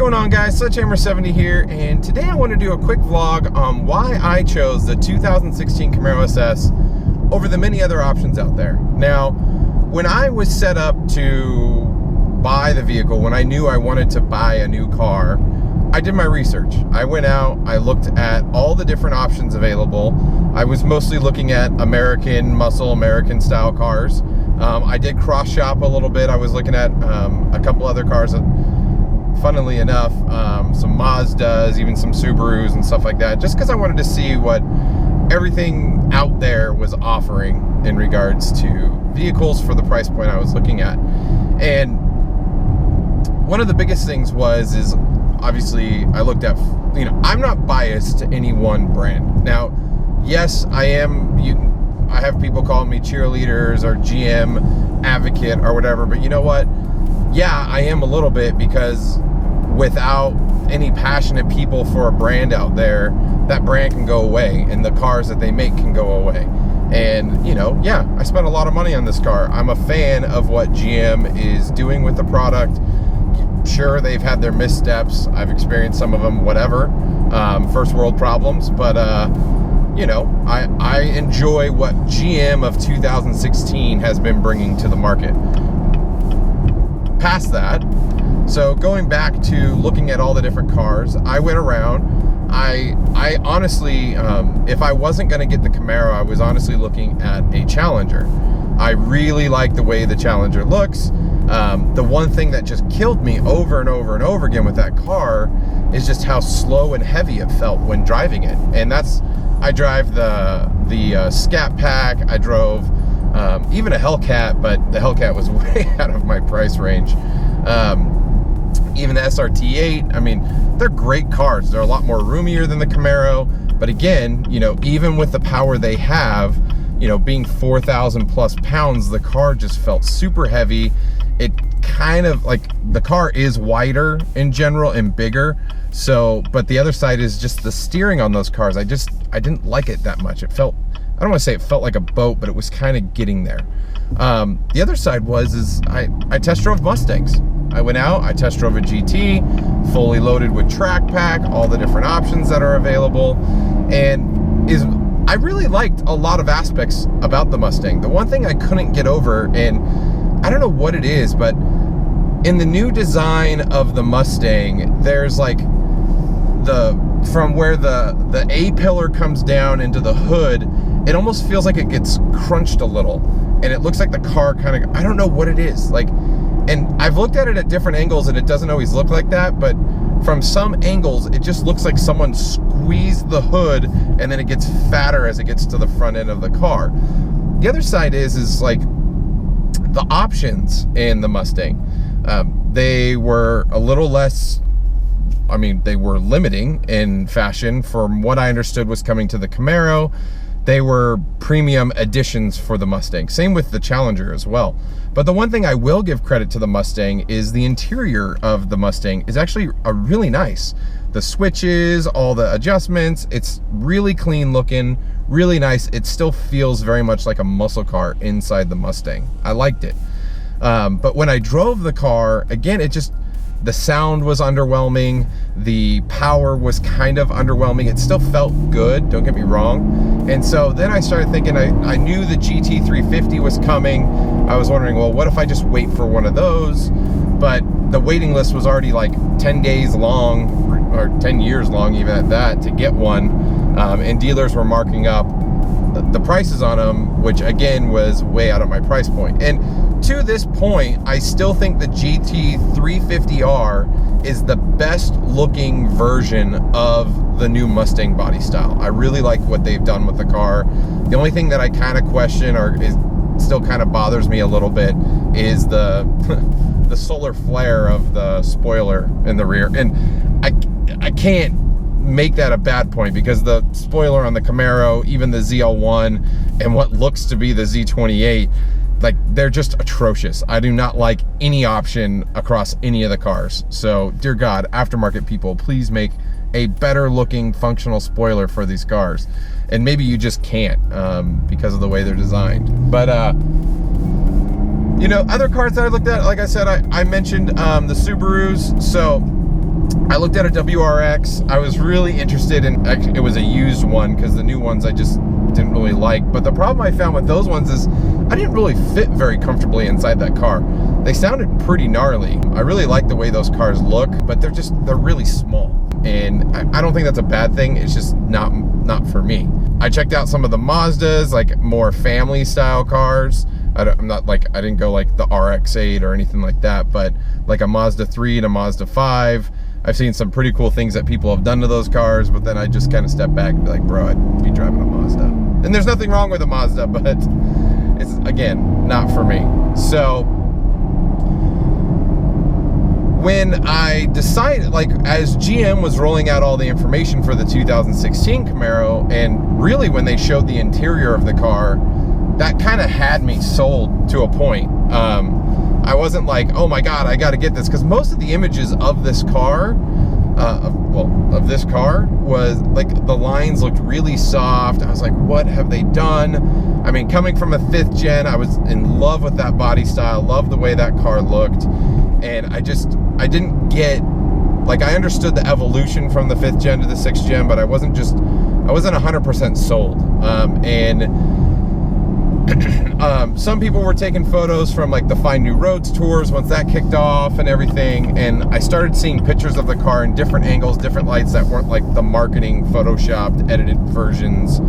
going on, guys? Sledgehammer70 here, and today I want to do a quick vlog on why I chose the 2016 Camaro SS over the many other options out there. Now, when I was set up to buy the vehicle, when I knew I wanted to buy a new car, I did my research. I went out, I looked at all the different options available. I was mostly looking at American muscle, American style cars. I did cross shop a little bit. I was looking at a couple other cars that, funnily enough, some Mazdas, even some Subarus and stuff like that, just because I wanted to see what everything out there was offering in regards to vehicles for the price point I was looking at. And one of the biggest things is obviously I looked at, I'm not biased to any one brand. Now, yes, I have people calling me cheerleaders or GM advocate or whatever, but you know what? Yeah, I am a little bit, because without any passionate people for a brand out there, that brand can go away and the cars that they make can go away. And, yeah, I spent a lot of money on this car. I'm a fan of what GM is doing with the product. Sure, they've had their missteps. I've experienced some of them, whatever. First world problems. But, I enjoy what GM of 2016 has been bringing to the market. Past that, so going back to looking at all the different cars, I went around. I honestly, if I wasn't going to get the Camaro, I was honestly looking at a Challenger. I really like the way the Challenger looks. The one thing that just killed me over and over and over again with that car is just how slow and heavy it felt when driving it. And I drive the Scat Pack. I drove even a Hellcat, but the Hellcat was way out of my price range. Even the SRT8, I mean, they're great cars. They're a lot more roomier than the Camaro. But again, even with the power they have, being 4,000 plus pounds, the car just felt super heavy. It kind of, like, the car is wider in general and bigger. So, but the other side is just the steering on those cars. I didn't like it that much. It felt, I don't want to say it felt like a boat, but it was kind of getting there. The other side is I test drove Mustangs. I went out, I test drove a GT, fully loaded with track pack, all the different options that are available, and I really liked a lot of aspects about the Mustang. The one thing I couldn't get over, and I don't know what it is, but in the new design of the Mustang, there's like from where the A-pillar comes down into the hood, it almost feels like it gets crunched a little, and it looks like the car kind of, I don't know what it is, like. And I've looked at it at different angles and it doesn't always look like that, but from some angles, it just looks like someone squeezed the hood and then it gets fatter as it gets to the front end of the car. The other side is like the options in the Mustang. They were a little less, they were limiting in fashion from what I understood was coming to the Camaro. They were premium additions for the Mustang. Same with the Challenger as well. But the one thing I will give credit to the Mustang is the interior of the Mustang is actually really nice. The switches, all the adjustments, it's really clean looking, really nice. It still feels very much like a muscle car inside the Mustang. I liked it. But when I drove the car, again, the sound was underwhelming. The power was kind of underwhelming. It still felt good, don't get me wrong. And so then I started thinking, I knew the GT350 was coming. I was wondering, well, what if I just wait for one of those? But the waiting list was already like 10 days long, or 10 years long even at that, to get one. And dealers were marking up the prices on them, which again was way out of my price point. And to this point, I still think the GT350R is the best looking version of the new Mustang body style. I really like what they've done with the car. The only thing that I kind of question, or is still kind of bothers me a little bit, is the the solar flare of the spoiler in the rear. And I can't make that a bad point, because the spoiler on the Camaro, even the ZL1 and what looks to be the Z28, like, they're just atrocious. I do not like any option across any of the cars. So dear God, aftermarket people, please make a better looking functional spoiler for these cars. And maybe you just can't because of the way they're designed. But other cars that I looked at, like I said, I mentioned the Subarus. So I looked at a WRX. I was really interested in, actually, it was a used one because the new ones I just didn't really like. But the problem I found with those ones is I didn't really fit very comfortably inside that car. They sounded pretty gnarly. I really like the way those cars look, but they're really small. And I don't think that's a bad thing. It's just not for me. I checked out some of the Mazdas, like more family style cars. I didn't go like the RX-8 or anything like that, but like a Mazda 3 and a Mazda 5. I've seen some pretty cool things that people have done to those cars, but then I just kind of step back and be like, bro, I'd be driving a Mazda. And there's nothing wrong with a Mazda, but it's, again, not for me. So when I decided, like, as GM was rolling out all the information for the 2016 Camaro, and really when they showed the interior of the car, that kind of had me sold to a point. I wasn't like, oh my God, I got to get this, because most of the images of this car, of this car, was like the lines looked really soft. I was like, what have they done? I mean, coming from a 5th gen, I was in love with that body style, loved the way that car looked, and I didn't get, like, I understood the evolution from the 5th gen to the 6th gen, but I wasn't 100% sold. Some people were taking photos from like the Find New Roads tours once that kicked off and everything, and I started seeing pictures of the car in different angles, different lights that weren't like the marketing photoshopped edited versions,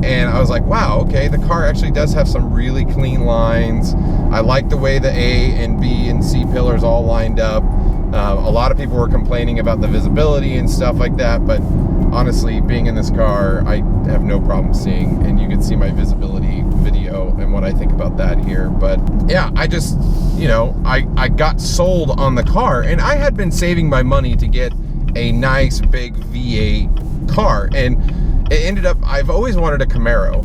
and I was like, wow, okay, the car actually does have some really clean lines. I like the way the A and B and C pillars all lined up. A lot of people were complaining about the visibility and stuff like that, but honestly, being in this car, I have no problem seeing, and you can see my visibility video and what I think about that here. But yeah, I just, I got sold on the car, and I had been saving my money to get a nice big V8 car, and it ended up, I've always wanted a Camaro.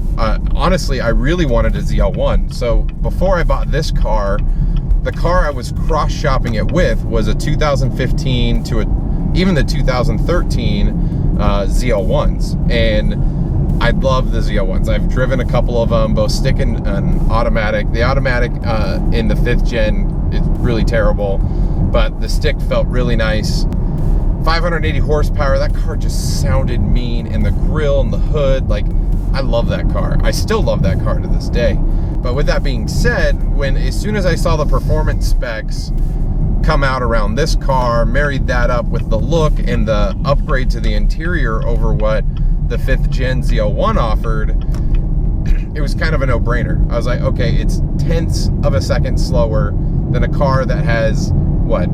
Honestly, I really wanted a ZL1. So before I bought this car, the car I was cross-shopping it with was a 2015 to even the 2013 ZL1s, and I love the ZL1s. I've driven a couple of them, both stick and automatic. The automatic in the 5th gen is really terrible, but the stick felt really nice. 580 horsepower, that car just sounded mean, and the grille and the hood, like, I love that car. I still love that car to this day. But with that being said, as soon as I saw the performance specs come out around this car, married that up with the look and the upgrade to the interior over what the 5th gen ZL1 offered, it was kind of a no-brainer. I was like, okay, it's tenths of a second slower than a car that has, what,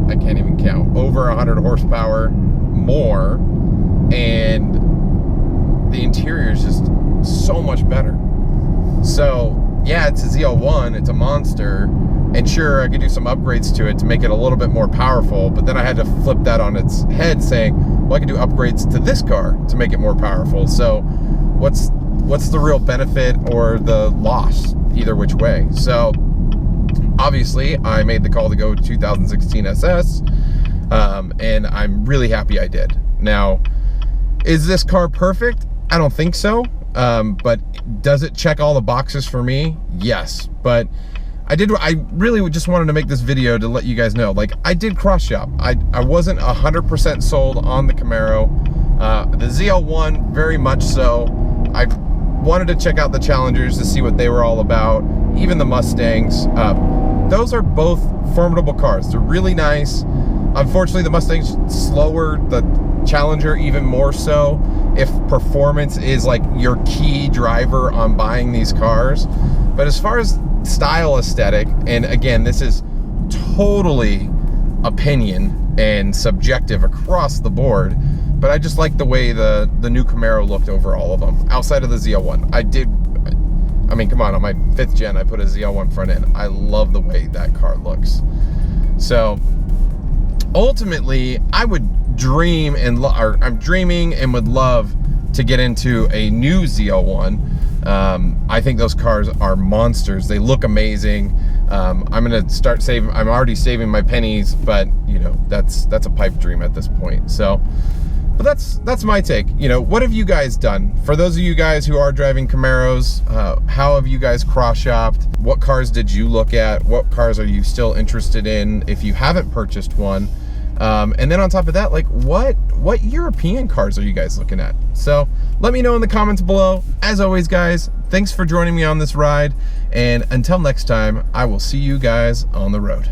I can't even count, over 100 horsepower more, and the interior is just so much better. So yeah, it's a ZL1, it's a monster, and sure, I could do some upgrades to it to make it a little bit more powerful, but then I had to flip that on its head, saying, well, I could do upgrades to this car to make it more powerful. So what's the real benefit or the loss, either which way? So obviously I made the call to go 2016 SS, and I'm really happy I did. Now, is this car perfect? I don't think so. But does it check all the boxes for me? Yes. But I really just wanted to make this video to let you guys know, like, I did cross shop. I wasn't 100% sold on the Camaro. The ZL1, very much so. I wanted to check out the Challengers to see what they were all about, even the Mustangs. Those are both formidable cars. They're really nice. Unfortunately, the Mustang's slower, the Challenger even more so, if performance is like your key driver on buying these cars. But as far as style aesthetic, and again, this is totally opinion and subjective across the board, but I just like the way the new Camaro looked over all of them, outside of the ZL1. I mean, come on my 5th gen, I put a ZL1 front end. I love the way that car looks. So ultimately, I would dream I'm dreaming and would love to get into a new ZL1. I think those cars are monsters. They look amazing. I'm gonna start saving. I'm already saving my pennies, but that's a pipe dream at this point. So, but that's my take. What have you guys done? For those of you guys who are driving Camaros, how have you guys cross-shopped? What cars did you look at? What cars are you still interested in if you haven't purchased one? And then on top of that, like what European cars are you guys looking at? So let me know in the comments below. As always, guys, thanks for joining me on this ride. And until next time, I will see you guys on the road.